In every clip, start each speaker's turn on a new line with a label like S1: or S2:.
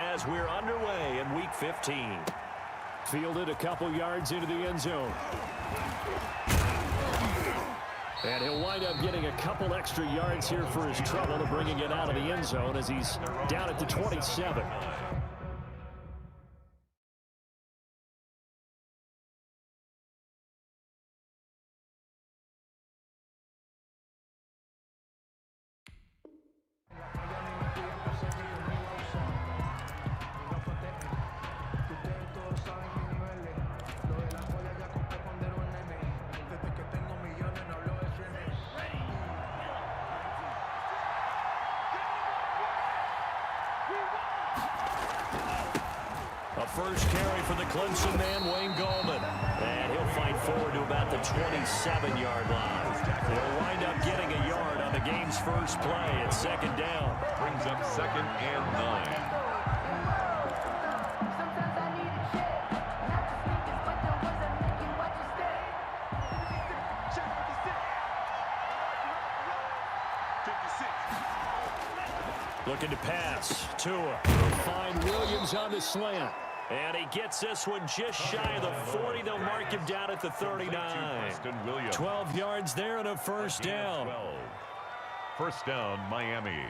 S1: as we're underway in Week 15.
S2: Fielded a couple yards into the end zone. And he'll wind up getting a couple extra yards here for his trouble to bringing it out of the end zone as he's down at the 27.
S1: First carry for the Clemson man, Wayne Gallman. And he'll fight forward to about the 27-yard line. He'll wind up getting a yard on the game's first play at second down.
S3: Brings up 2nd and 9.
S1: Looking to pass. Tua.
S2: Find Williams on the slant.
S1: And he gets this one just shy of the 40. They'll mark him down at the 39.
S2: 12 yards there and a first down.
S3: First down, Miami.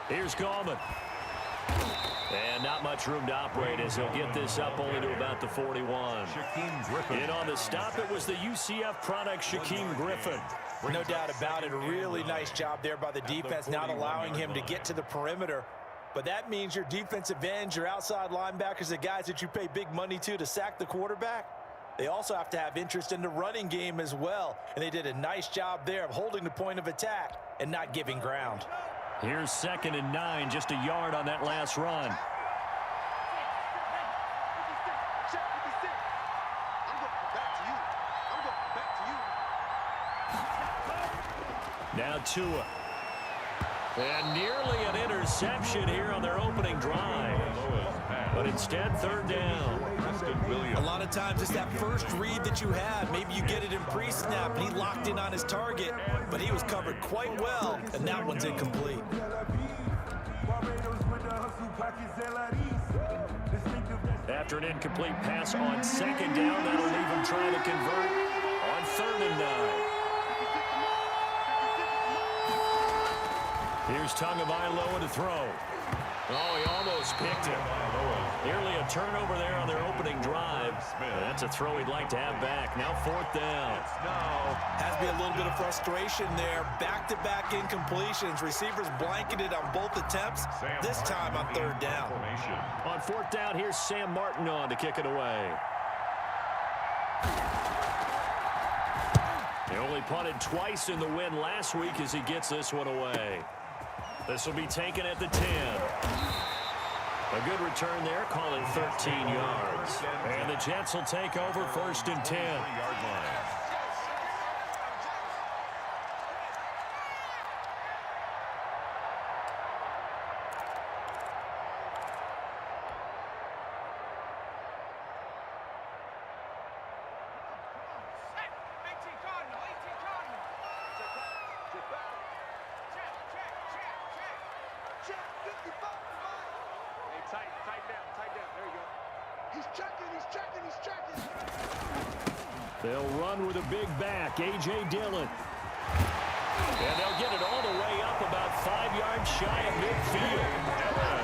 S1: Here's Gallman. And not much room to operate as he'll get this up only to about the 41. And on the stop, it was the UCF product, Shaquem Griffin.
S4: No doubt about it. A really nice job there by the defense, not allowing him to get to the perimeter. But that means your defensive ends, your outside linebackers, the guys that you pay big money to sack the quarterback, they also have to have interest in the running game as well. And they did a nice job there of holding the point of attack and not giving ground.
S1: Here's 2nd and 9, just a yard on that last run. Now Tua. And nearly an interception here on their opening drive. But instead, 3rd down.
S4: A lot of times it's that first read that you have. Maybe you get it in pre-snap, and he locked in on his target, but he was covered quite well, and that one's incomplete.
S1: After an incomplete pass on 2nd down, that'll leave him trying to convert on 3rd and 9. Here's Tagovailoa to throw. Oh, he almost picked him. Nearly a turnover there on their opening drive. That's a throw he'd like to have back. Now 4th down.
S4: Has to be a little bit of frustration there. Back-to-back incompletions. Receivers blanketed on both attempts. This time on 3rd down.
S1: On 4th down, here's Sam Martin on to kick it away. He only punted twice in the win last week as he gets this one away. This will be taken at the 10. A good return there, call it 13 yards. And the Jets will take over 1st and 10. They'll run with a big back, A.J. Dillon. And they'll get it all the way up about 5 yards shy of midfield.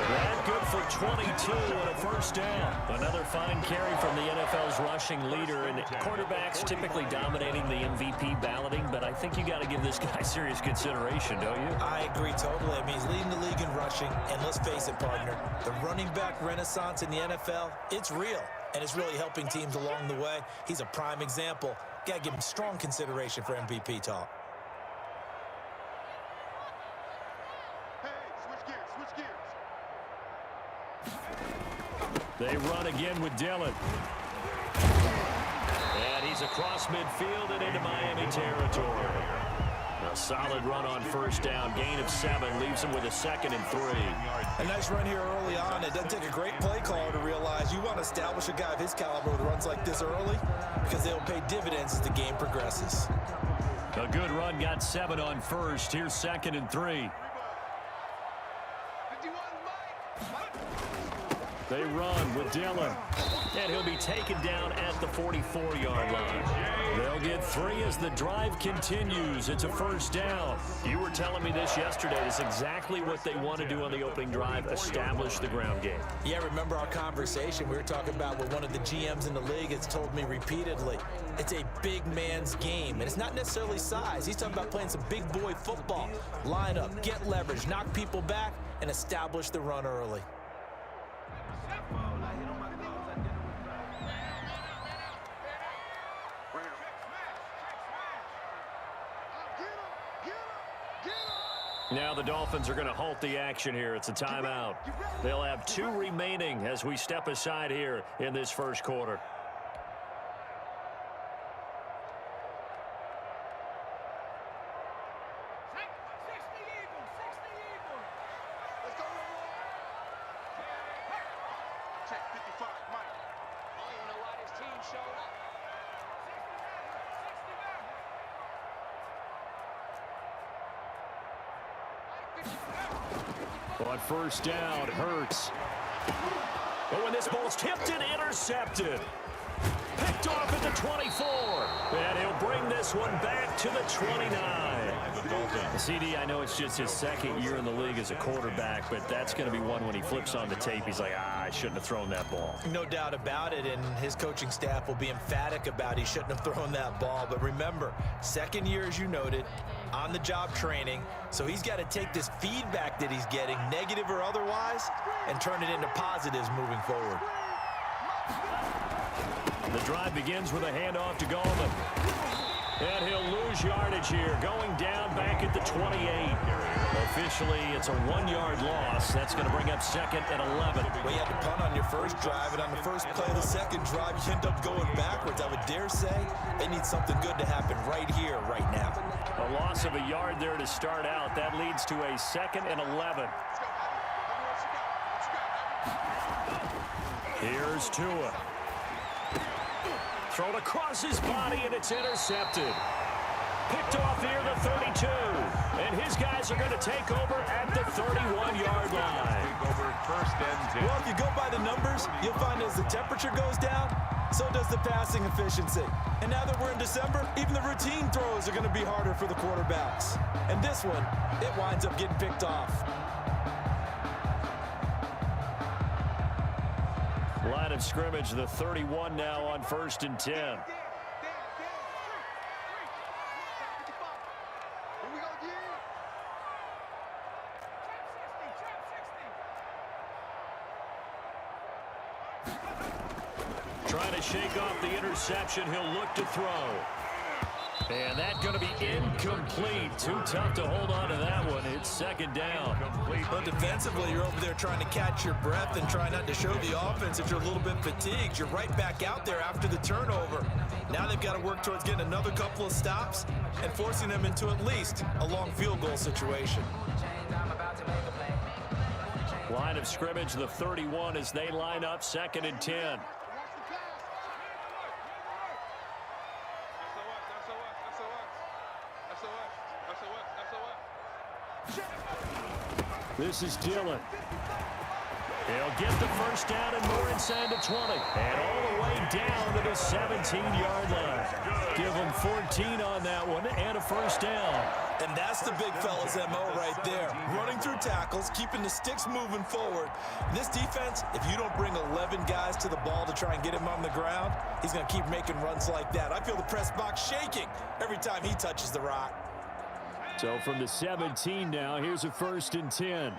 S1: That good for 22 and a first down. Another fine carry from the NFL's rushing leader. And quarterbacks typically dominating the MVP balloting, but I think you got to give this guy serious consideration, don't you?
S4: I agree totally. I mean, he's leading the league in rushing. And let's face it, partner, the running back renaissance in the NFL, it's real. And it's really helping teams along the way. He's a prime example. Got to give him strong consideration for MVP talk.
S5: Hey, switch gears.
S1: They run again with Dillon. And he's across midfield and into Miami territory.
S2: A solid run on first down. Gain of 7 leaves him with a 2nd and 3.
S4: A nice run here early on. It doesn't take a great play caller to realize you want to establish a guy of his caliber with runs like this early because they'll pay dividends as the game progresses.
S2: A good run, got 7 on first. Here's 2nd and 3. They run with Dillon. And he'll be taken down at the 44-yard line. They'll get 3 as the drive continues. It's a first down. You were telling me this yesterday. It's exactly what they want to do on the opening drive, establish the ground game.
S4: Yeah, remember our conversation we were talking about what one of the GMs in the league has told me repeatedly. It's a big man's game, and it's not necessarily size. He's talking about playing some big boy football. Line up, get leverage, knock people back, and establish the run early.
S2: Now the Dolphins are going to halt the action here. It's a timeout. They'll have 2 remaining as we step aside here in this first quarter. On first down, Hurts. Oh, and this ball's tipped and intercepted. Picked off at the 24. And he'll bring this one back to the 29. CD, I know it's just his 2nd year in the league as a quarterback, but that's going to be one when he flips on the tape. He's like, I shouldn't have thrown that ball.
S4: No doubt about it, and his coaching staff will be emphatic about he shouldn't have thrown that ball. But remember, 2nd year, as you noted, on-the-job training, so he's got to take this feedback that he's getting, negative or otherwise, and turn it into positives moving forward.
S2: The drive begins with a handoff to Gallman. And he'll lose yardage here, going down back at the 28. Officially, it's a 1-yard loss. That's going to bring up 2nd and 11.
S4: Well, you had to punt on your first drive, and on the first play of the second drive, you end up going backwards. I would dare say they need something good to happen right here, right now.
S2: A loss of a yard there to start out. That leads to a 2nd and 11. Here's Tua. Thrown across his body, and it's intercepted. Picked off here, the 32. And his guys are going to take over at the 31-yard line.
S3: Over first and 10.
S4: Well, if you go by the numbers, you'll find as the temperature goes down, so does the passing efficiency. And now that we're in December, even the routine throws are going to be harder for the quarterbacks. And this one, it winds up getting picked off.
S2: Line of scrimmage, the 31 now on first and 10. Trying to shake off the interception. He'll look to throw. And that's going to be incomplete. Too tough to hold on to that one. It's 2nd down.
S4: But defensively, you're over there trying to catch your breath and try not to show the offense that you're a little bit fatigued. You're right back out there after the turnover. Now they've got to work towards getting another couple of stops and forcing them into at least a long field goal situation.
S2: Line of scrimmage, the 31 as they line up 2nd and 10. This is Dillon. He'll get the first down and more inside the 20. And all the way down to the 17-yard line. Give them 14 on that one and a first down.
S4: And that's the big fella's MO right there. Running through tackles, keeping the sticks moving forward. This defense, if you don't bring 11 guys to the ball to try and get him on the ground, he's going to keep making runs like that. I feel the press box shaking every time he touches the rock.
S2: So from the 17 now, here's a first and 10.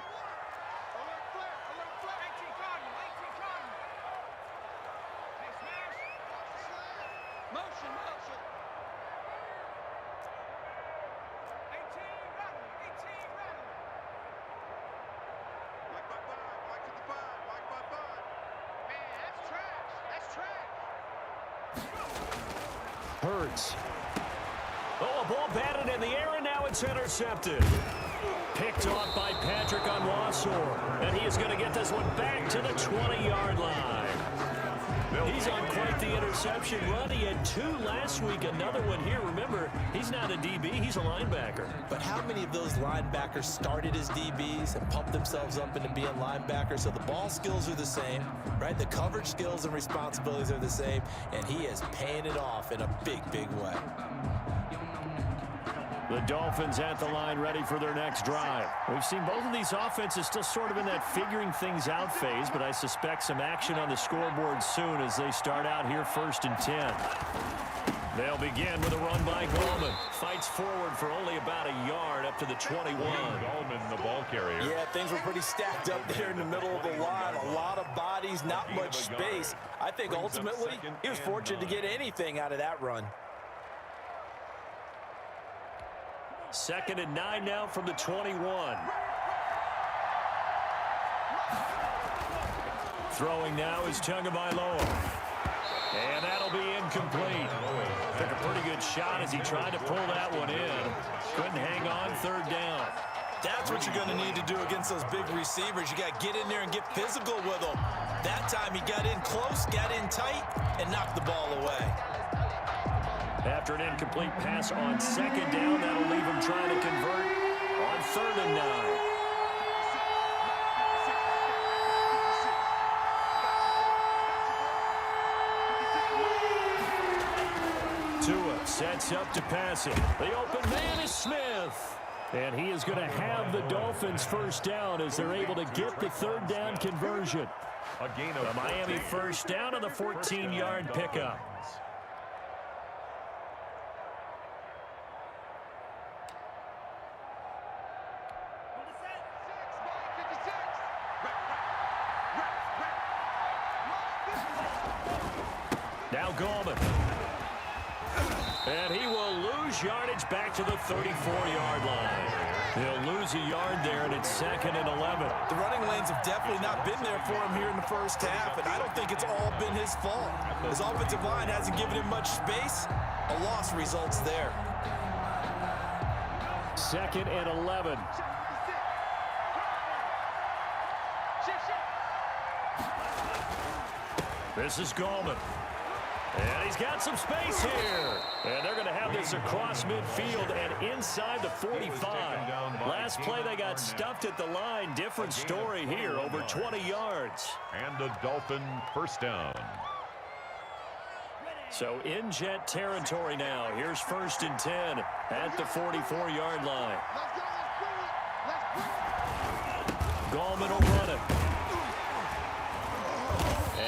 S2: Hurts. Oh, a ball batted in the air, and now it's intercepted. Picked off by Patrick Onwuasor, and he is going to get this one back to the 20-yard line. He's on quite the interception run. He had 2 last week, another one here. Remember, he's not a DB, he's a linebacker.
S4: But how many of those linebackers started as DBs and pumped themselves up into being linebackers? So the ball skills are the same, right? The coverage skills and responsibilities are the same, and he is paying it off in a big, big way.
S2: The Dolphins at the line ready for their next drive. We've seen both of these offenses still sort of in that figuring things out phase, but I suspect some action on the scoreboard soon as they start out here 1st and 10. They'll begin with a run by Gallman. Fights forward for only about a yard up to the 21.
S3: Gallman, the ball carrier.
S4: Yeah, things were pretty stacked up there in the middle of the line. A lot of bodies, not much space. I think ultimately he was fortunate to get anything out of that run.
S2: 2nd and 9 now from the 21. Throwing now is Tagovailoa. And that'll be incomplete. Took a pretty good shot as he tried to pull that one in. Couldn't hang on 3rd down.
S4: That's what you're going to need to do against those big receivers. You got to get in there and get physical with them. That time he got in close, got in tight, and knocked the ball away.
S2: After an incomplete pass on 2nd down, that'll leave him trying to convert on 3rd and 9. Tua sets up to pass it. The open man is Smith. And he is going to have the Dolphins 1st down as they're able to get the 3rd down conversion.
S3: A gain of
S2: the Miami 1st down on the 14-yard pickup. Now Gallman. And he will lose yardage back to the 34-yard line. He'll lose a yard there, and it's 2nd and 11.
S4: The running lanes have definitely not been there for him here in the 1st half, and I don't think it's all been his fault. His offensive line hasn't given him much space. A loss results there.
S2: 2nd and 11. This is Gallman. And he's got some space here. And they're going to have this across midfield and inside the 45. Last play they got stuffed at the line. Different story here, over 20 yards.
S3: And a Dolphin 1st down.
S2: So in Jet territory now. Here's 1st and 10 at the 44-yard line. Gallman will run it.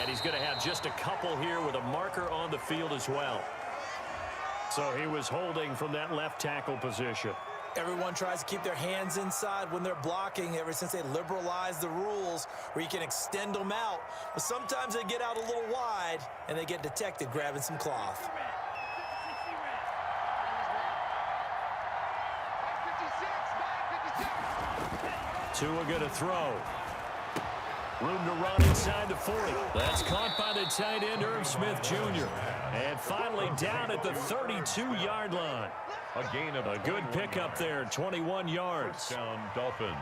S2: And he's going to have just a couple here with a marker on the field as well. So he was holding from that left tackle position.
S4: Everyone tries to keep their hands inside when they're blocking ever since they liberalized the rules where you can extend them out. But sometimes they get out a little wide and they get detected grabbing some cloth.
S2: Tua going to throw. Room to run inside the 40. That's caught by the tight end, Irv Smith Jr. And finally down at the 32-yard line.
S3: A gain of
S2: a good pickup there, 21 yards.
S3: 1st down, Dolphins.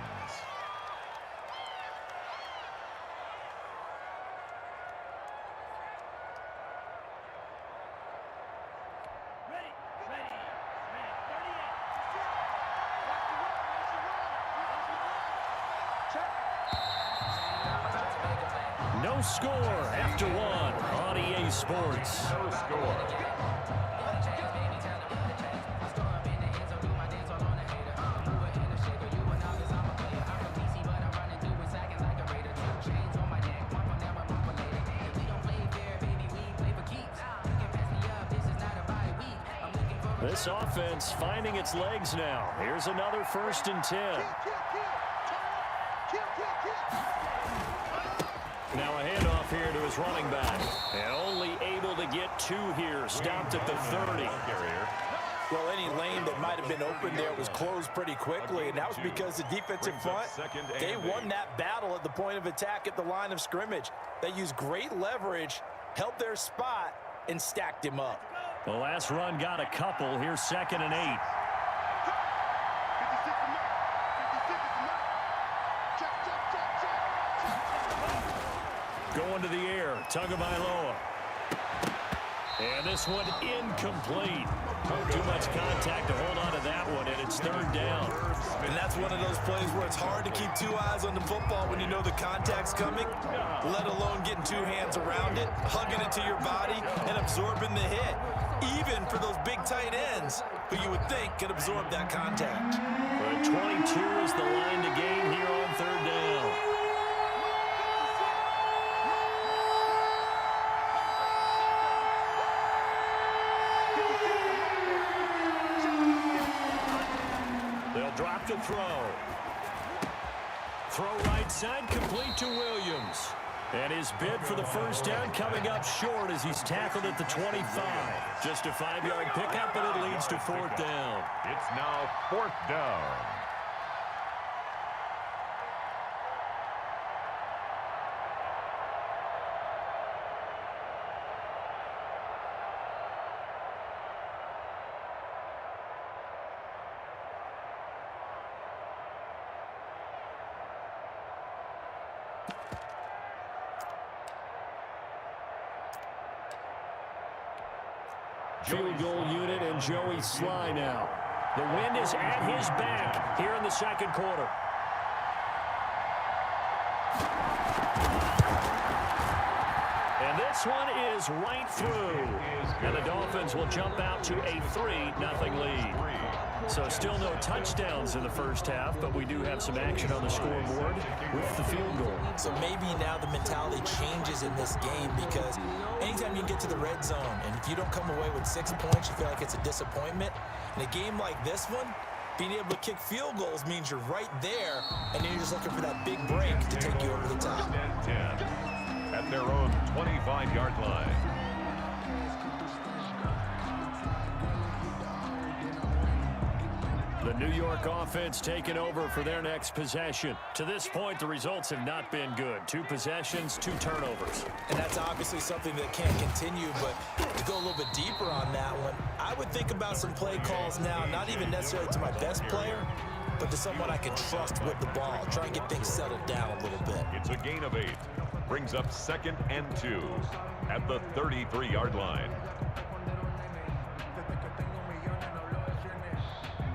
S2: No score after 1 on EA Sports.
S3: No score.
S2: This offense finding its legs now. Here's another 1st and 10. Now a handoff here to his running back. And only able to get 2 here. Stopped at the 30.
S4: Well, any lane that might have been open there was closed pretty quickly, and that was because the defensive front, they won that battle at the point of attack at the line of scrimmage. They used great leverage, held their spot, and stacked him up.
S2: The last run got a couple. Here's 2nd and 8.
S5: 56 is enough. 56 is enough. Check, check, check, check.
S2: Going to the air. Tagovailoa. And this one incomplete. Too much contact to hold on to that one, and it's 3rd down.
S4: And that's one of those plays where it's hard to keep 2 eyes on the football when you know the contact's coming, let alone getting 2 hands around it, hugging it to your body, and absorbing the hit. Even for those big tight ends who you would think could absorb that contact.
S2: But 22 is the line to gain here on 3rd down. They'll drop to throw. Throw right side, complete to Williams. And his bid for the 1st down coming up short as he's tackled at the 25. Just a 5-yard pickup, and it leads to 4th down.
S3: It's now 4th down.
S2: Field goal unit and Joey Sly now. The wind is at his back here in the 2nd quarter. And this one is right through. And the Dolphins will jump out to a 3-0 lead. So still no touchdowns in the 1st half, but we do have some action on the scoreboard with the field goal.
S4: So maybe now the mentality changes in this game because anytime you get to the red zone and if you don't come away with 6 points, you feel like it's a disappointment. In a game like this one, being able to kick field goals means you're right there, and then you're just looking for that big break to take you over the top.
S3: 10 at their own 25-yard line.
S2: The New York offense taking over for their next possession. To this point, the results have not been good. 2 possessions, 2 turnovers.
S4: And that's obviously something that can't continue, but to go a little bit deeper on that one, I would think about some play calls now, not even necessarily to my best player, but to someone I can trust with the ball. Try and get things settled down a little bit.
S3: It's a gain of 8. Brings up 2nd and 2 at the 33-yard line.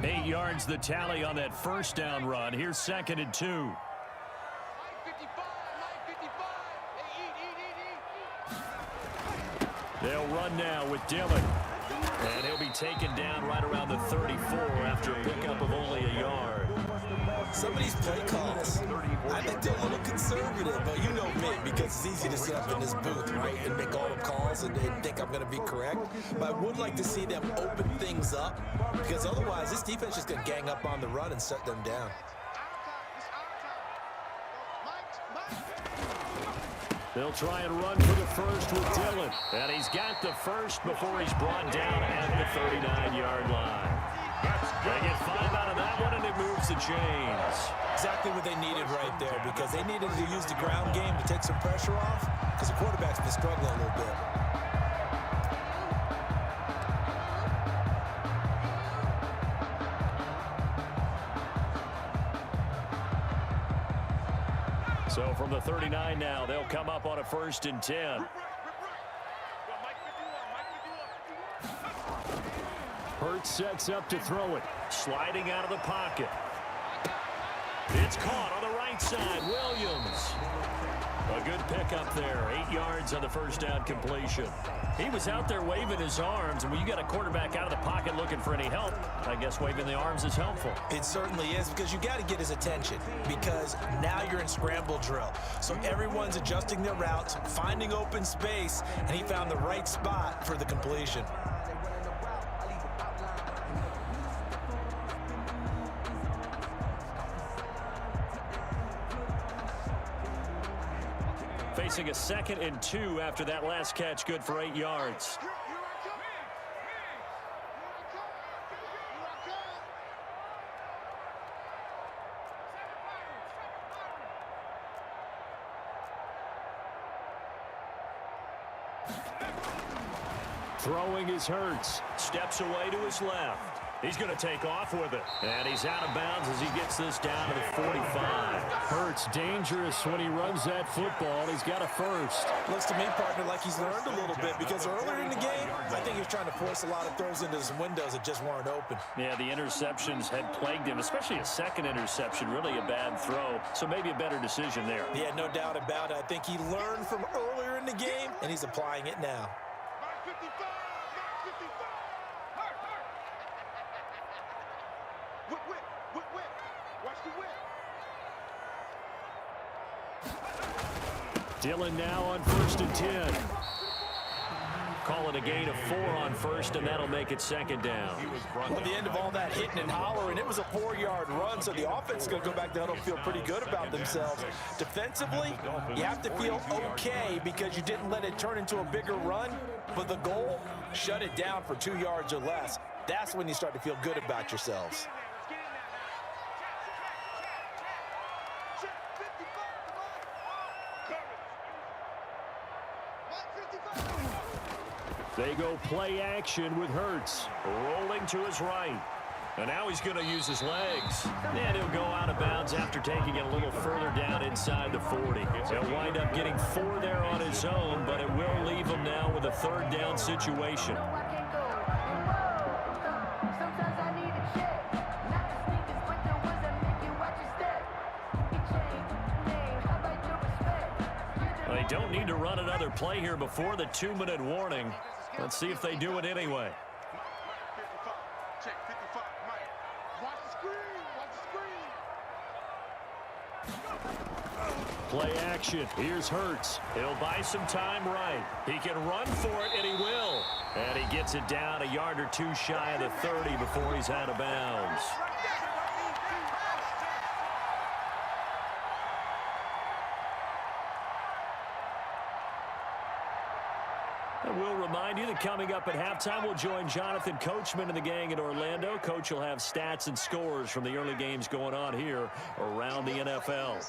S2: 8 yards the tally on that 1st down run. Here's 2nd and 2. They'll run now with Dillon. And he'll be taken down right around the 34 after a pickup of only a yard.
S4: Some of these play calls, I think they're a little conservative, but you know me, because it's easy to sit up in this booth, right, and make all the calls and think I'm going to be correct. But I would like to see them open things up, because otherwise this defense is just going to gang up on the run and shut them down.
S2: They'll try and run for the 1st with Dillon. And he's got the 1st before he's brought down at the 39-yard line. They get 5 out of that one, and it moves the chains.
S4: Exactly what they needed right there, because they needed to use the ground game to take some pressure off, because the quarterback's been struggling a little bit.
S2: So from the 39 now, they'll come up on a 1st and 10. Hurts sets up to throw it. Sliding out of the pocket. It's caught on the right side. Williams. A good pickup there. 8 yards on the 1st down completion. He was out there waving his arms, and when you got a quarterback out of the pocket looking for any help, I guess waving the arms is helpful.
S4: It certainly is, because you got to get his attention, because now you're in scramble drill. So everyone's adjusting their routes, finding open space, and he found the right spot for the completion.
S2: Facing a 2nd and 2 after that last catch, good for 8 yards. Throwing is Hurts. Steps away to his left. He's going to take off with it. And he's out of bounds as he gets this down to the 45.
S1: Hurts dangerous when he runs that football. He's got a first.
S4: Looks to me, partner, like he's learned a little bit because earlier in the game, I think he was trying to force a lot of throws into some windows that just weren't open.
S1: Yeah, the interceptions had plagued him, especially a second interception, really a bad throw. So maybe a better decision there.
S4: Yeah, no doubt about it. I think he learned from earlier in the game, and he's applying it now.
S1: Dillon now on 1st and 10. Call it a gain of 4 on first, and that'll make it 2nd down.
S4: Well, at the end of all that hitting and hollering, it was a 4-yard run, so the offense is going to go back to huddle and feel pretty good about themselves. Defensively, you have to feel okay because you didn't let it turn into a bigger run, but the goal, shut it down for 2 yards or less. That's when you start to feel good about yourselves.
S1: They go play action with Hurts.
S2: Rolling to his right. And now he's going to use his legs. And he'll go out of bounds after taking it a little further down inside the 40. He'll wind up getting 4 there on his own, but it will leave him now with a 3rd down situation. They don't need to run another play here before the 2-minute warning. Let's see if they do it anyway.
S1: Play action. Here's Hurts.
S2: He'll buy some time right. He can run for it, and he will. And he gets it down a yard or 2 shy of the 30 before he's out of bounds. And we'll remind you that coming up at halftime, we'll join Jonathan Coachman and the gang in Orlando. Coach will have stats and scores from the early games going on here around the NFL.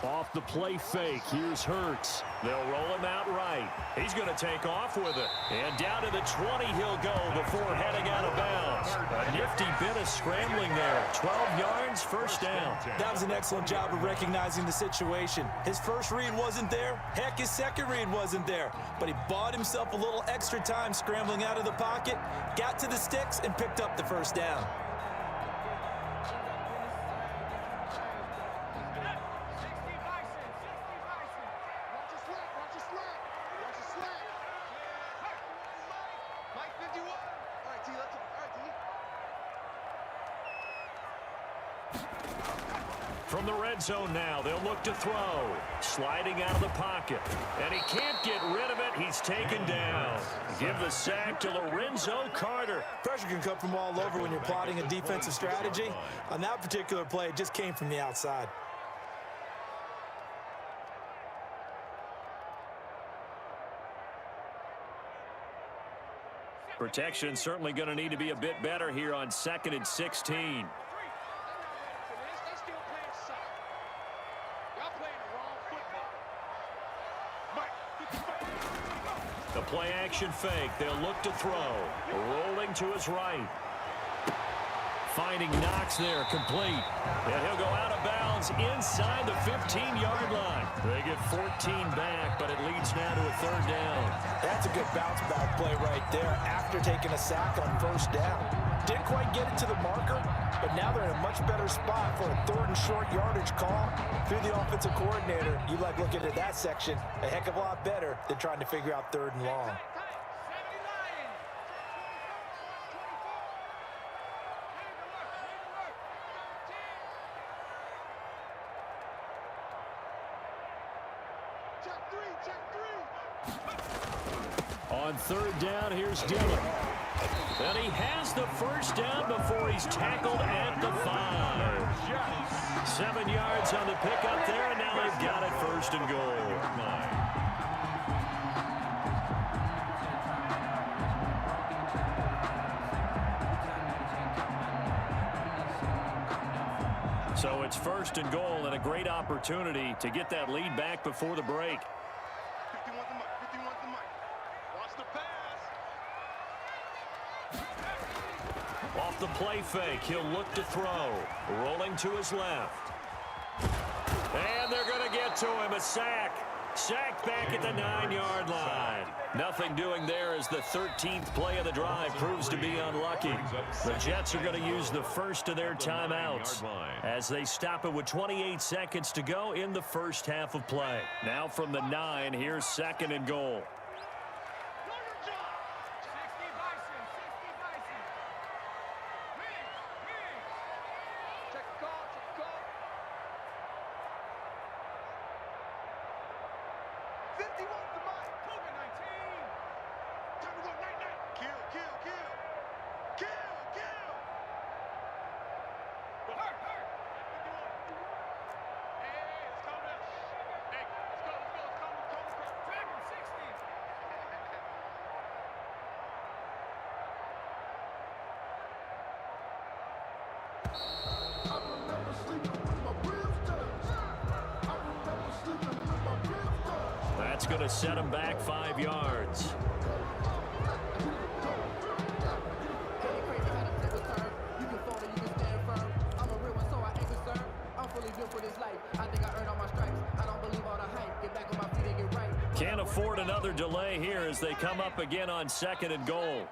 S1: Off the play fake. Here's Hurts.
S2: They'll roll him out right. He's going to take off with it. And down to the 20 he'll go before heading out of bounds. A nifty bit of scrambling there. 12 yards, 1st down.
S4: That was an excellent job of recognizing the situation. His first read wasn't there. Heck, his second read wasn't there. But he bought himself a little extra time scrambling out of the pocket, got to the sticks, and picked up the 1st down.
S2: From the red zone now, they'll look to throw. Sliding out of the pocket. And he can't get rid of it. He's taken down. Give the sack to Lorenzo Carter.
S4: Pressure can come from all over when you're plotting a defensive strategy. On that particular play, it just came from the outside.
S2: Protection certainly going to need to be a bit better here on 2nd and 16. The play action fake. They'll look to throw. Rolling to his right. Finding Knox there, complete. And he'll go out of bounds inside the 15-yard line. They get 14 back, but it leads now to a 3rd down.
S4: That's a good bounce back play right there after taking a sack on 1st down. Didn't quite get it to the marker, but now they're in a much better spot for a 3rd and short yardage call through the offensive coordinator. You like looking at that section a heck of a lot better than trying to figure out 3rd and long.
S1: On 3rd down, here's Dillon.
S2: And he has the 1st down before he's tackled at the 5. 7 yards on the pickup there, and now they've got it 1st and goal. So it's 1st and goal and a great opportunity to get that lead back before the break. off the play fake. He'll look to throw. Rolling to his left. And they're going to get to him. A sack. Sacked back at the 9-yard line. Nothing doing there as the 13th play of the drive proves to be unlucky. The Jets are going to use the first of their timeouts as they stop it with 28 seconds to go in the first half of play. Now from the 9, here's 2nd and goal. That's going to set him back 5 yards. Can't afford another delay here as they come up again on 2nd and goal.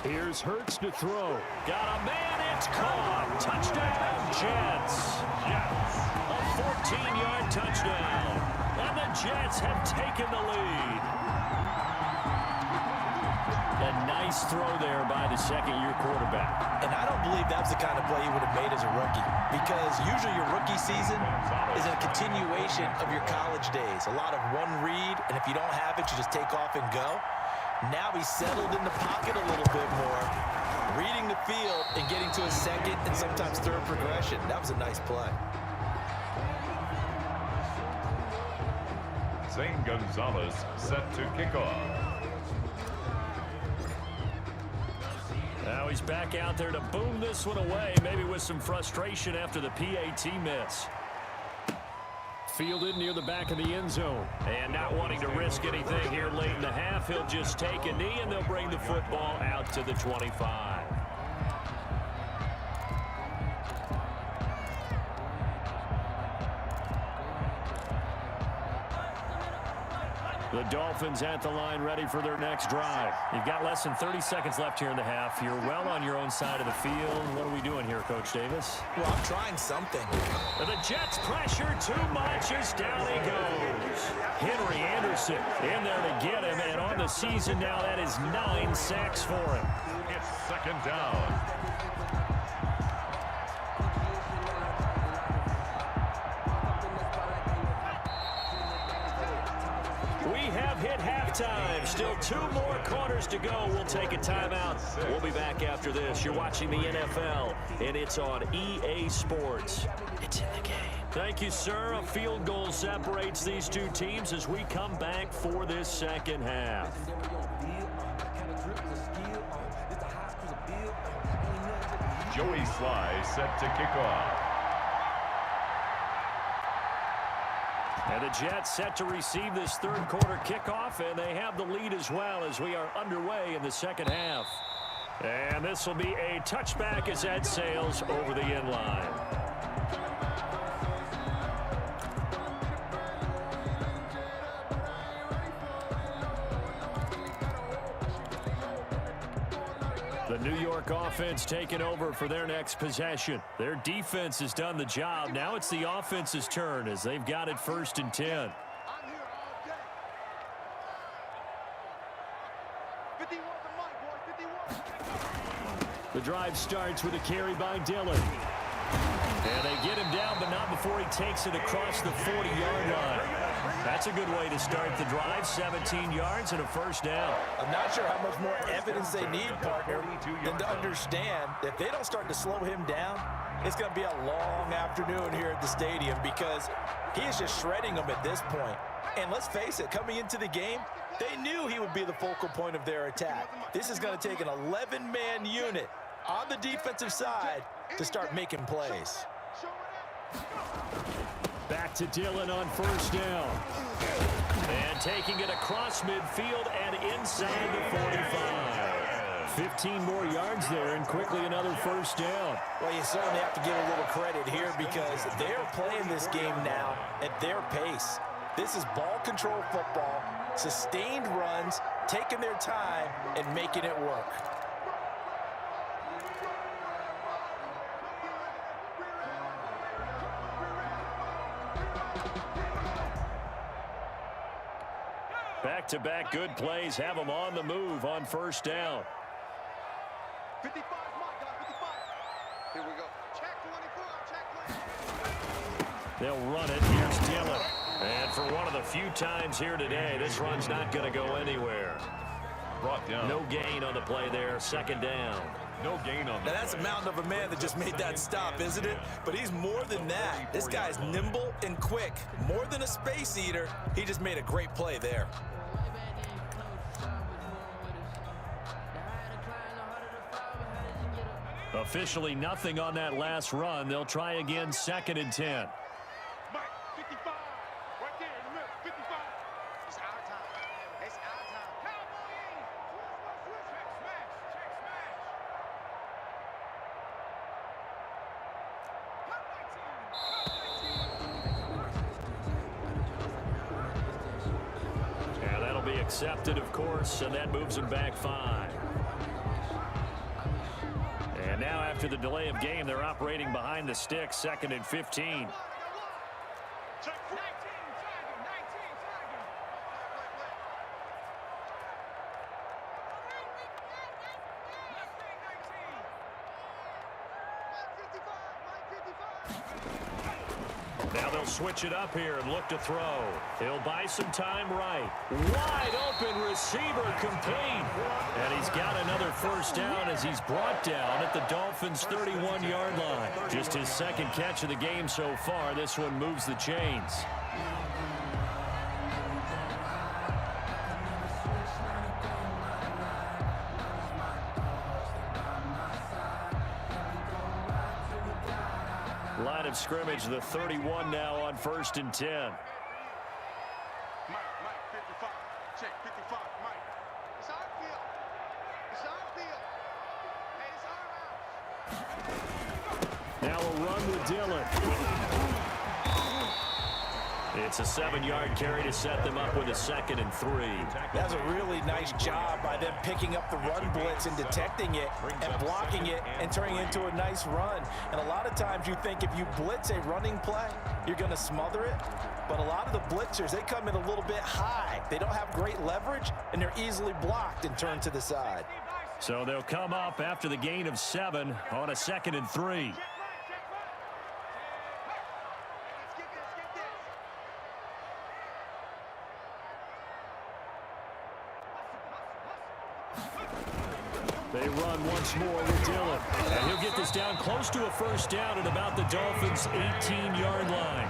S2: Here's Hurts to throw. Got a man, it's caught. Touchdown, Jets. A 14-yard touchdown. And the Jets have taken the lead. A nice throw there by the second-year quarterback.
S4: And I don't believe that's the kind of play he would have made as a rookie, because usually your rookie season is a continuation of your college days. A lot of one read, and if you don't have it, you just take off and go. Now he's settled in the pocket a little bit more, reading the field and getting to his second and sometimes third progression. That was a nice play.
S3: Zane Gonzalez set to kick off.
S2: Now he's back out there to boom this one away, maybe with some frustration after the PAT miss. Fielded near the back of the end zone. And not wanting to risk anything here late in the half, he'll just take a knee and they'll bring the football out to the 25. The Dolphins at the line ready for their next drive. You've got less than 30 seconds left here in the half. You're well on your own side of the field. What are we doing here, Coach Davis?
S4: Well, I'm trying something.
S2: The Jets pressure too much as down he goes. Henry Anderson in there to get him, and on the season now that is 9 sacks for him.
S3: It's 2nd down.
S2: Hit halftime. Still 2 more quarters to go. We'll take a timeout. We'll be back after this. You're watching the NFL, and it's on EA Sports. It's in the game. Thank you, sir. A field goal separates these two teams as we come back for this second half.
S3: Joey Sly set to kick off.
S2: And the Jets set to receive this third quarter kickoff, and they have the lead as well as we are underway in the second half. And this will be a touchback as that sails over the end line. The New York offense taking over for their next possession. Their defense has done the job. Now it's the offense's turn as they've got it 1st and 10.
S5: I'm here all day. 51 the mic, boys, 51.
S2: The drive starts with a carry by Dillon. And they get him down, but not before he takes it across the 40-yard line. That's a good way to start the drive. 17 yards and a 1st down.
S4: I'm not sure how much more evidence they need, partner, than to understand that if they don't start to slow him down, it's going to be a long afternoon here at the stadium because he is just shredding them at this point. And let's face it, coming into the game, they knew he would be the focal point of their attack. This is going to take an 11-man unit on the defensive side to start making plays.
S2: Back to Dillon on first down. And taking it across midfield and inside the 45. 15 more yards there and quickly another first down.
S4: Well, you certainly have to give a little credit here because they're playing this game now at their pace. This is ball control football, sustained runs, taking their time and making it work.
S2: Back-to-back good plays have them on the move on first down.
S5: 55, Mike, 55. Here we go. Check 24, check 20.
S2: They'll run it. Here's Dillon. And for one of the few times here today, this run's not going to go anywhere.
S3: Brought down.
S2: No gain on the play there. Second down.
S3: No gain on
S4: Now
S3: that.
S4: that's a mountain of a man that just made that stop, isn't it? But he's more than that. This guy's nimble and quick. More than a space eater, he just made a great play there.
S2: Officially nothing on that last run. They'll try again, 2nd and 10.
S5: Mike, 55. Right there in the middle, 55. It's our time. It's our time. Cowboys! Check smash, check smash.
S2: Yeah, that'll be accepted, of course, and that moves them back 5. And now after the delay of game, they're operating behind the sticks, 2nd and 15.
S5: Check 19, target, 19, target.
S2: Now they'll switch it up here and look to throw. He'll buy some time right. Wide open receiver complete. And he's got another first down as he's brought down at the Dolphins' 31-yard line. Just his second catch of the game so far. This one moves the chains. Line of scrimmage, the 31 now on 1st and 10.
S5: Mike, 55. Check 55, Mike. It's our field. It's our field. Hey, it's our house.
S2: Now a run with Dillon. It's a 7-yard carry to set them up with a 2nd and 3.
S4: That's a really nice job by them picking up the run blitz and detecting it and blocking it and turning it into a nice run. And a lot of times you think if you blitz a running play, you're going to smother it. But a lot of the blitzers, they come in a little bit high. They don't have great leverage, and they're easily blocked and turned to the side.
S2: So they'll come up after the gain of 7 on a 2nd and 3. They run once more with Dillon. And he'll get this down close to a first down at about the Dolphins' 18-yard line.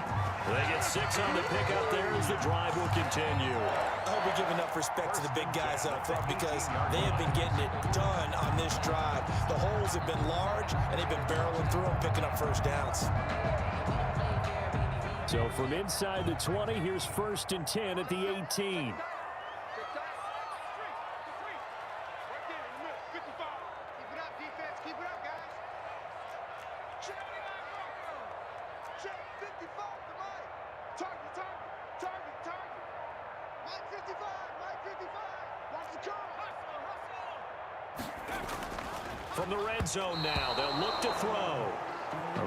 S2: They get 6 on the pickup there as the drive will continue.
S4: I hope we give enough respect to the big guys up front because they have been getting it done on this drive. The holes have been large, and they've been barreling through them, picking up first downs.
S2: So from inside the 20, here's 1st and 10 at the 18. From the red zone now, they'll look to throw.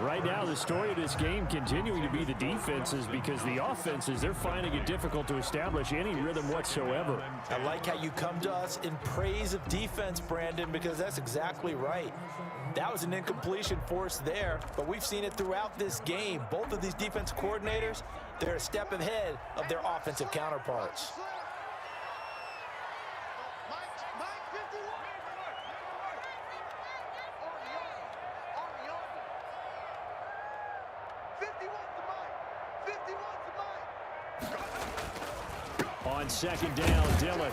S2: Right now, the story of this game continuing to be the defenses because the offenses, they're finding it difficult to establish any rhythm whatsoever.
S4: I like how you come to us in praise of defense, Brandon, because that's exactly right. That was an incompletion force there, but we've seen it throughout this game. Both of these defense coordinators, they're a step ahead of their offensive counterparts.
S2: On second down, Dillon.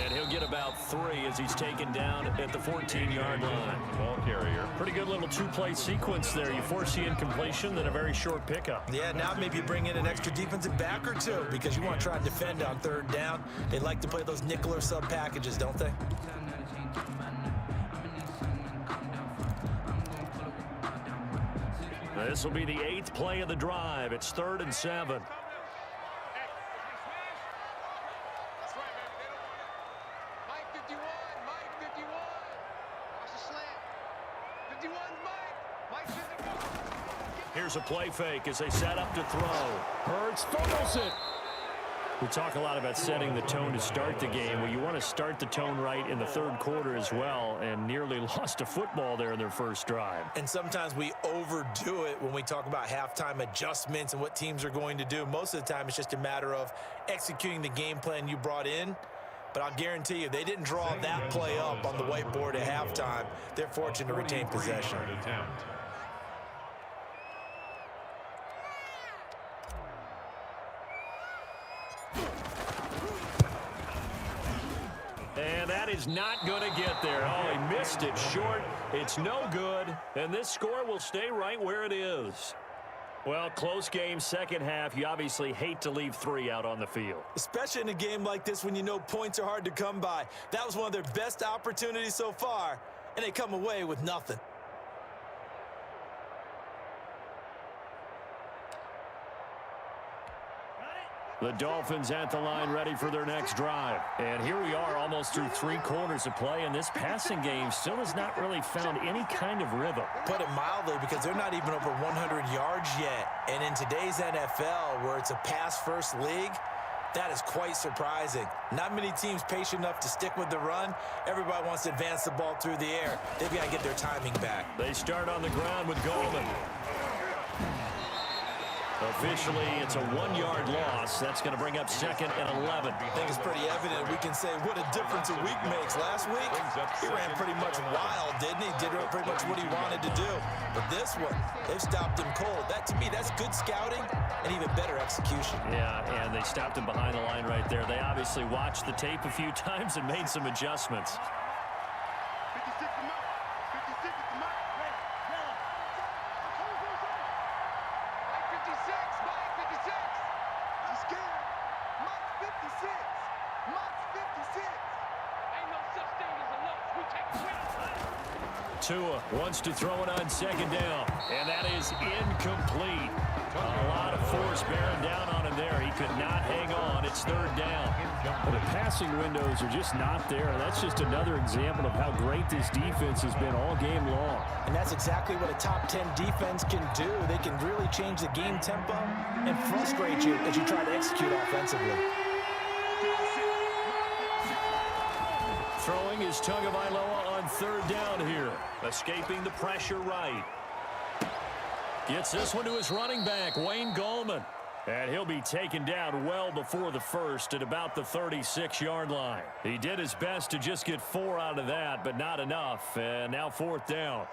S2: And he'll get about 3 as he's taken down at the 14-yard line.
S3: Ball carrier.
S2: Pretty good little two-play sequence there. You force the incompletion, then a very short pickup.
S4: Yeah, now maybe you bring in an extra defensive back or two because you want to try and defend on third down. They like to play those nickel or sub packages, don't they?
S2: This will be the 8th play of the drive. It's 3rd and 7.
S5: That's right, baby. They don't want it. Mike 51. Mike 51. Watch the slant. 51's Mike. Mike 51.
S2: Here's a play fake as they set up to throw. Hurts fumbles it. We talk a lot about setting the tone to start the game. Well, you want to start the tone right in the third quarter as well, and nearly lost a football there in their first drive.
S4: And sometimes we overdo it when we talk about halftime adjustments and what teams are going to do. Most of the time, it's just a matter of executing the game plan you brought in. But I'll guarantee you, they didn't draw that play up on the whiteboard at halftime. They're fortunate to retain possession.
S2: And that is not going to get there. Oh, he missed it short. It's no good. And this score will stay right where it is. Well, close game, second half. You obviously hate to leave 3 out on the field.
S4: Especially in a game like this when you know points are hard to come by. That was one of their best opportunities so far, and they come away with nothing.
S2: The Dolphins at the line ready for their next drive. And here we are almost through 3 quarters of play, and this passing game still has not really found any kind of rhythm.
S4: Put it mildly, because they're not even over 100 yards yet. And in today's NFL, where it's a pass-first league, that is quite surprising. Not many teams patient enough to stick with the run. Everybody wants to advance the ball through the air. They've got to get their timing back.
S2: They start on the ground with Goldman. Officially, it's a 1-yard loss. That's going to bring up 2nd and 11.
S4: I think it's pretty evident. We can say what a difference a week makes. Last week, he ran pretty much wild, didn't he? Did pretty much what he wanted to do. But this one, they've stopped him cold. That, to me, that's good scouting and even better execution.
S2: Yeah, and they stopped him behind the line right there. They obviously watched the tape a few times and made some adjustments.
S5: 56 to Mike. 56 to Mike. Hey, Mike 56. Mike 56. I'm scared. Mike 56. Mike 56. Ain't no such thing as a loss. We take it with us.
S2: Tua wants to throw it on second down, and that is incomplete. A lot of force bearing down on him there. He could not hang on. It's 3rd down.
S6: The passing windows are just not there. That's just another example of how great this defense has been all game long.
S4: And that's exactly what a top 10 defense can do. They can really change the game tempo and frustrate you as you try to execute offensively.
S2: Throwing is Tagovailoa on 3rd down here. Escaping the pressure right. Gets this one to his running back, Wayne Gallman. And he'll be taken down well before the first at about the 36-yard line. He did his best to just get 4 out of that, but not enough. And now 4th down.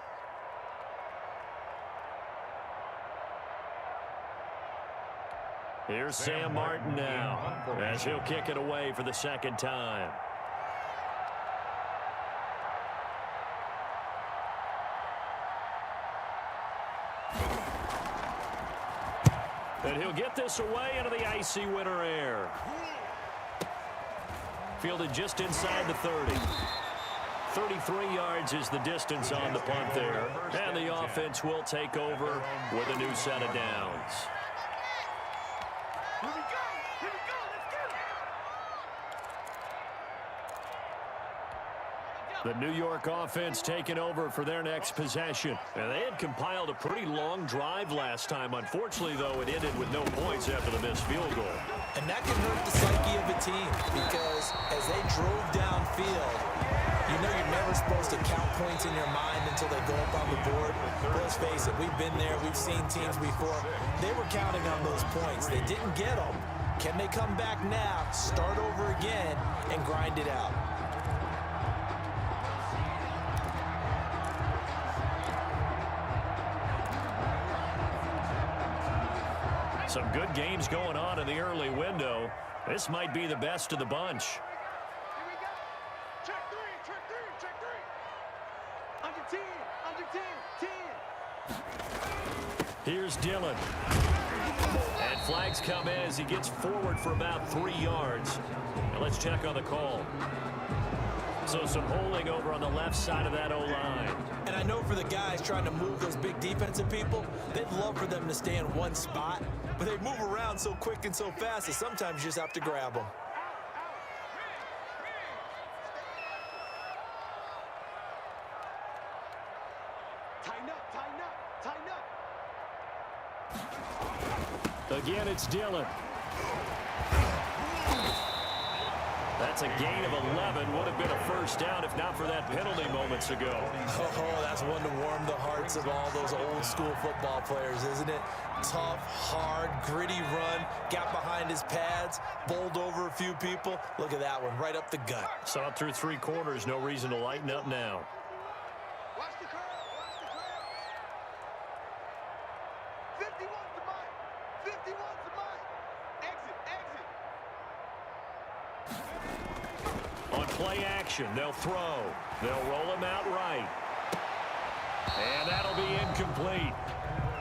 S2: Here's Sam Martin now as he'll kick it away for the 2nd time. And he'll get this away into the icy winter air. Fielded just inside the 30. 33 yards is the distance on the punt there. And the offense will take over with a new set of downs.
S5: Here we go. Here we go. Let's get it.
S2: The New York offense taking over for their next possession. And they had compiled a pretty long drive last time. Unfortunately, though, it ended with no points after the missed field goal.
S4: And that can hurt the psyche of a team because as they drove downfield, you know you're never supposed to count points in your mind until they go up on the board. Let's face it, we've been there. We've seen teams before. They were counting on those points. They didn't get them. Can they come back now, start over again, and grind it out?
S2: Some good games going on in the early window. This might be the best of the bunch.
S5: Here we go. Check three, check three, check three. Under 10, under 10, 10.
S2: Here's Dillon. And flags come in as he gets forward for about 3 yards. Now let's check on the call. So some holding over on the left side of that O-line.
S4: And I know for the guys trying to move those big defensive people, they'd love for them to stay in one spot, but they move around so quick and so fast that sometimes you just have to grab them.
S5: Tighten up, tighten up, tighten up.
S2: Again, it's Dillon. That's a gain of 11. Would have been a first down if not for that penalty moments ago.
S4: Oh, that's one to warm the hearts of all those old school football players, isn't it? Tough, hard, gritty run, got behind his pads, bowled over a few people. Look at that one, right up the gut.
S2: Saw it through 3 quarters. No reason to lighten up now.
S5: Watch the curl, watch the curl. 51's the mic, 51's the mic. Exit, exit.
S2: On play action, they'll throw. They'll roll him out right. And that'll be incomplete.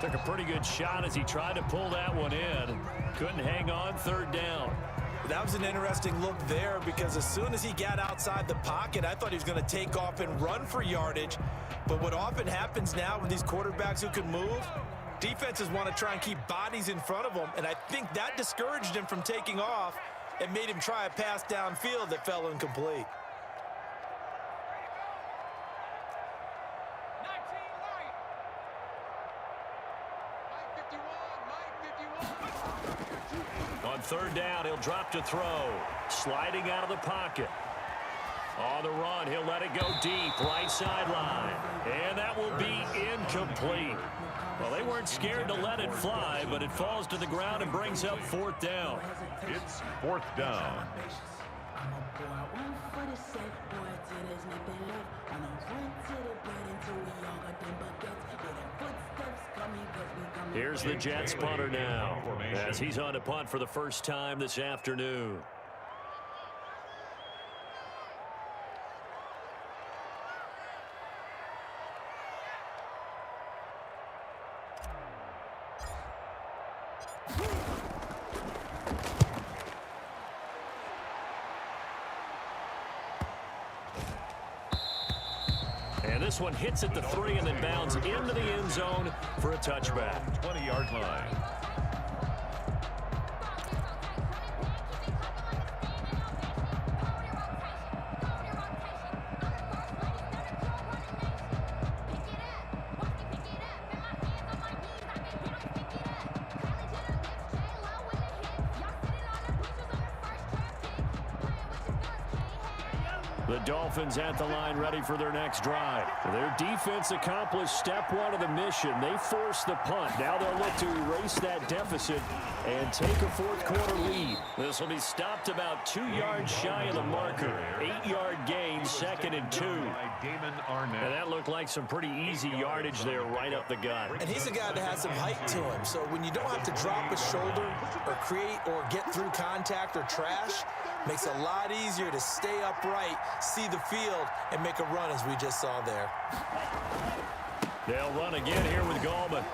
S2: Took a pretty good shot as he tried to pull that one in. Couldn't hang on, 3rd down.
S4: That was an interesting look there because as soon as he got outside the pocket, I thought he was going to take off and run for yardage. But what often happens now with these quarterbacks who can move, defenses want to try and keep bodies in front of them, and I think that discouraged him from taking off and made him try a pass downfield that fell incomplete.
S5: 19 right. Mike 51, Mike 51.
S2: On 3rd down, he'll drop to throw. Sliding out of the pocket. On the run, he'll let it go deep, right sideline. And that will be incomplete. Well, they weren't scared to let it fly, but it falls to the ground and brings up 4th down.
S3: It's 4th down.
S2: Here's the Jets punter now, as he's on to punt for the first time this afternoon. And this one hits at the 3 and then bounds into the end zone for a touchback.
S3: 20-yard line.
S2: The Dolphins at the line ready for their next drive. Their defense accomplished step 1 of the mission. They forced the punt. Now they'll look to erase that deficit and take a 4th quarter lead. This will be stopped about 2 yards shy of the marker. 8-yard gain, 2nd and 2. And that looked like some pretty easy yardage there right up the gut.
S4: And he's a guy that has some height to him, so when you don't have to drop a shoulder or create or get through contact or trash, makes it a lot easier to stay upright, see the field, and make a run as we just saw there.
S2: They'll run again here with Gallman.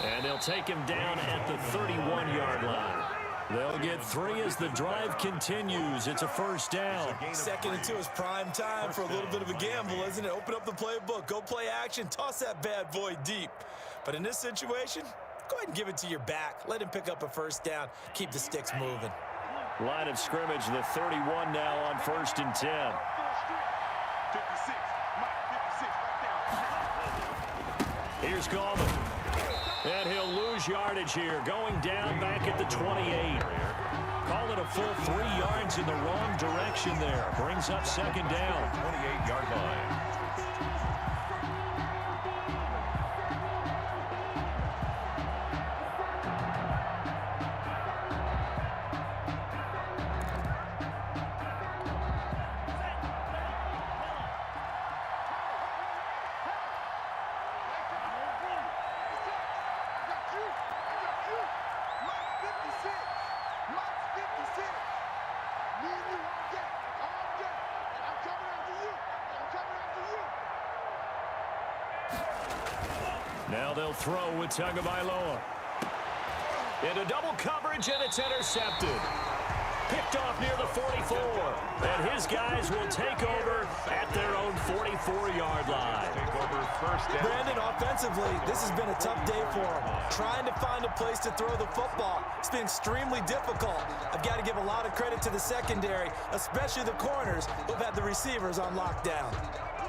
S2: And they'll take him down at the 31-yard line. They'll get 3 as the drive continues. It's a first down.
S4: 2nd and 2 is prime time for a little bit of a gamble, isn't it? Open up the playbook, go play action, toss that bad boy deep. But in this situation, go ahead and give it to your back. Let him pick up a first down. Keep the sticks moving.
S2: Line of scrimmage, the 31 now on 1st and 10.
S5: 56, Mike 56 right there.
S2: Here's Gallman. And he'll lose yardage here, going down back at the 28. Call it a full 3 yards in the wrong direction there. Brings up 2nd down.
S3: 28-yard line.
S5: I got you. Mike
S2: Now they'll throw with Tagovailoa. Into double coverage, and it's intercepted. Picked off near the 44. And his guys will take over at their own 44-yard line.
S3: Take over first down.
S4: Brandon, offensively, this has been a tough day for him. Trying to find a place to throw the football. It's been extremely difficult. I've got to give a lot of credit to the secondary, especially the corners who've had the receivers on lockdown.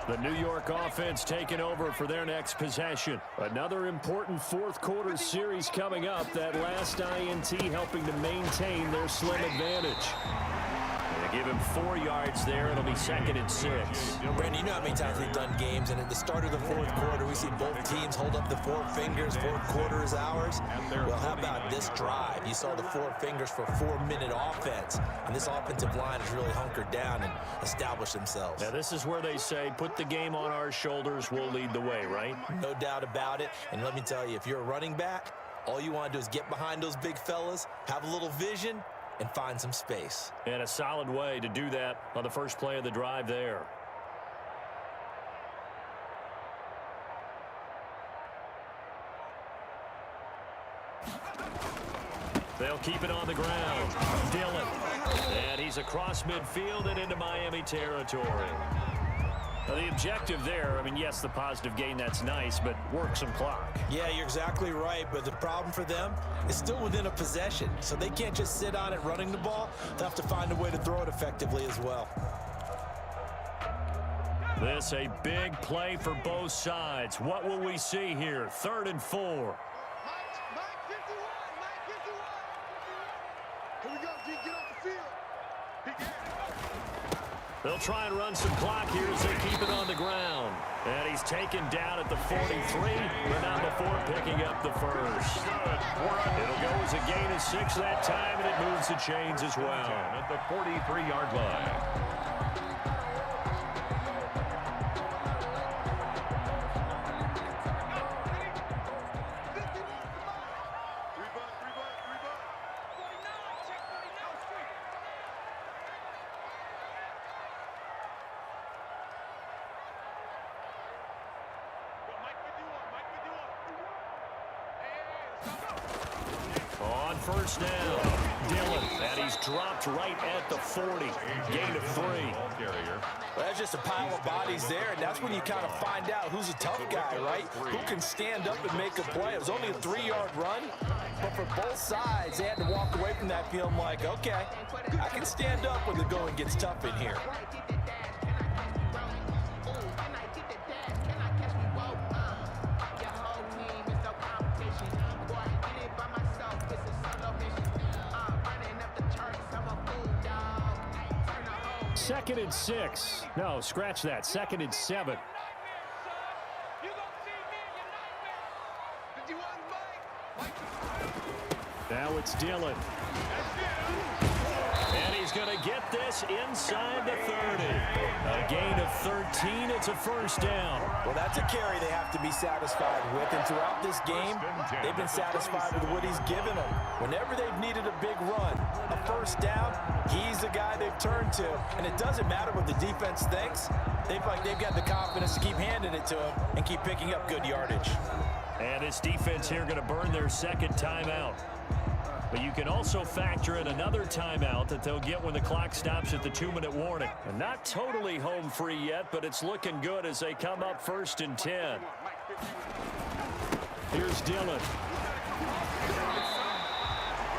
S2: The New York offense taking over for their next possession. Another important fourth-quarter series coming up. That last INT helping to maintain their slim advantage. They give him 4 yards there. It'll be 2nd and 6.
S4: Brandon, you know how many times we've done games, and at the start of the fourth quarter, we see both teams hold up the 4 fingers. Fourth quarter is ours. Well, how about this drive? You saw the 4 fingers for 4-minute offense, and this offensive line has really hunkered down and established themselves.
S2: Now, this is where they say, put the game on our shoulders, we'll lead the way, right?
S4: No doubt about it. And let me tell you, if you're a running back, all you want to do is get behind those big fellas, have a little vision, and find some space.
S2: And a solid way to do that on the first play of the drive there. They'll keep it on the ground. Dillon. And he's across midfield and into Miami territory. Now, the objective there, I mean, yes, the positive gain, that's nice, but work some clock.
S4: Yeah, you're exactly right, but the problem for them is still within a possession, so they can't just sit on it running the ball. They'll have to find a way to throw it effectively as well.
S2: This a big play for both sides. What will we see here? 3rd and 4.
S5: Mike 51. Here we go, G. Get off the field.
S2: They'll try and run some clock here as they keep it on the ground. And he's taken down at the 43, but not before picking up the first. It'll go as a gain of 6 that time, and it moves the chains as well.
S3: At the 43-yard line.
S2: On first down, Dillon, and he's dropped right at the 40. Gain of 3.
S4: Well, that's just a pile of bodies there, and that's when you kind of find out who's a tough guy, right? Who can stand up and make a play. It was only a 3-yard run, but for both sides, they had to walk away from that feeling like, okay, I can stand up when the going gets tough in here.
S2: Second and 6. No, scratch that. 2nd and 7. Now it's Dillon. And he's going to get this inside the 30. A gain of 13. It's a first down.
S4: Well, that's a carry they have to be satisfied with. And throughout this game, they've been satisfied with what he's given them. Whenever they've needed a big run, a first down, he's the guy they've turned to. And it doesn't matter what the defense thinks. They've got the confidence to keep handing it to him and keep picking up good yardage.
S2: And this defense here going to burn their 2nd timeout. But you can also factor in another timeout that they'll get when the clock stops at the 2-minute warning. And not totally home free yet, but it's looking good as they come up 1st and 10. Here's Dillon.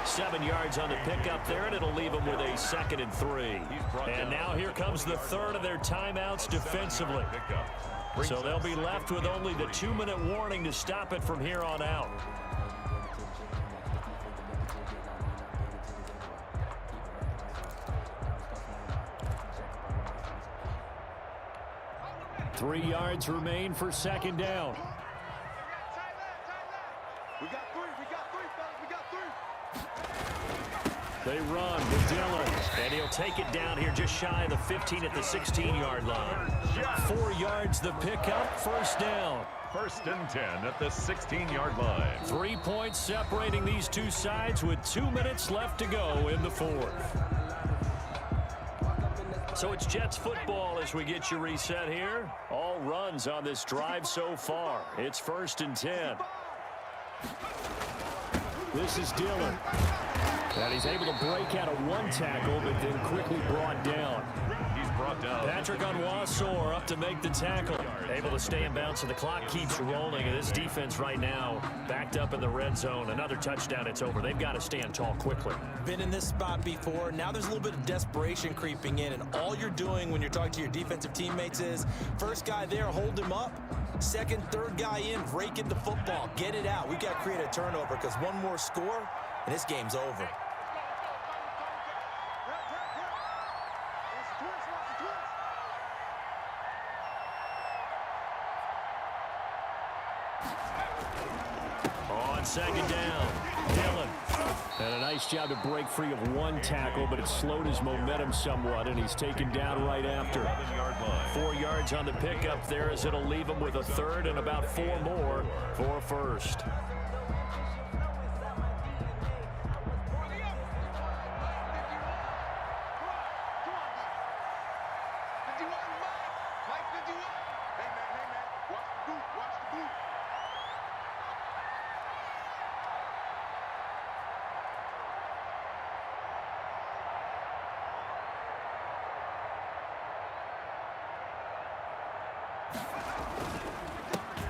S2: 7 yards on the pickup there, and it'll leave them with a 2nd and 3. And now here comes the 3rd of their timeouts defensively. So they'll be left with only the 2-minute warning to stop it from here on out. Three yards remain for 2nd down.
S5: We got 3, fellas. We got 3.
S2: They run with Dillon, and he'll take it down here just shy of the 15 at the 16-yard line. 4 yards the pickup, first down.
S3: 1st and 10 at the 16-yard line.
S2: 3 points separating these two sides with 2 minutes left to go in the 4th. So it's Jets football as we get you reset here. All runs on this drive so far. It's 1st and 10.
S6: This is Dillon. And he's able to break out of one tackle, but then quickly brought down.
S3: He's brought down.
S2: Patrick Onwuasor up to make the tackle. Able to stay in bounds, and the clock keeps rolling. And this defense right now backed up in the red zone. Another touchdown, it's over. They've got to stand tall quickly.
S4: Been in this spot before. Now there's a little bit of desperation creeping in, and all you're doing when you're talking to your defensive teammates is first guy there, hold him up. Second, third guy in, rake at the football. Get it out. We've got to create a turnover because one more score, and this game's over.
S2: On second down, Dillon.
S6: And a nice job to break free of one tackle, but it slowed his momentum somewhat, and he's taken down right after.
S2: 4 yards on the pickup there as it'll leave him with a third and about 4 more for a first.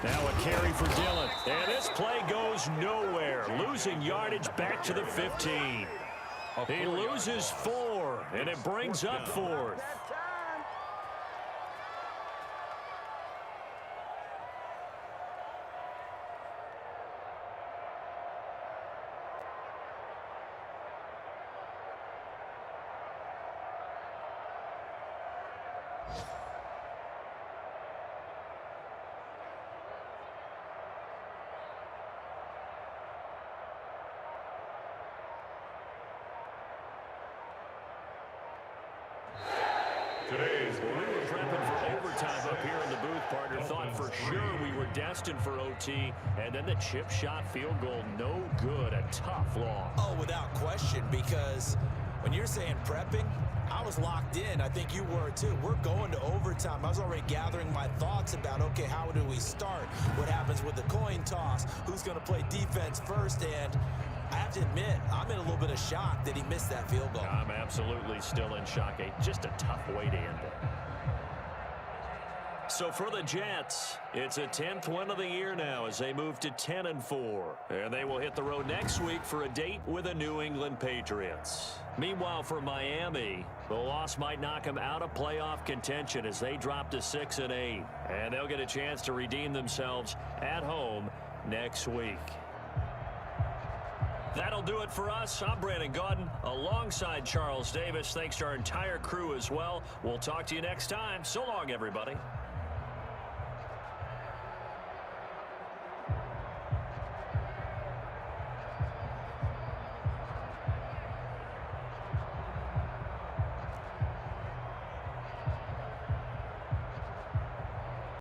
S6: Now a carry for Dillon.
S2: And this play goes nowhere. Losing yardage back to the 15. He loses 4, and it brings up 4th. We were prepping for overtime up here in the booth, partner. Thought for sure we were destined for OT, and then the chip shot field goal, no good. A tough loss.
S4: Oh, without question, because when you're saying prepping, I was locked in. I think you were too. We're going to overtime. I was already gathering my thoughts about, okay, how do we start? What happens with the coin toss? Who's going to play defense first? And I have to admit, I'm in a little bit of shock that he missed that field goal.
S2: I'm absolutely still in shock. Just a tough way to end it. So for the Jets, it's a 10th win of the year now as they move to 10-4. And they will hit the road next week for a date with the New England Patriots. Meanwhile, for Miami, the loss might knock them out of playoff contention as they drop to 6-8. And they'll get a chance to redeem themselves at home next week. That'll do it for us. I'm Brandon Gaudin alongside Charles Davis. Thanks to our entire crew as well. We'll talk to you next time. So long, everybody.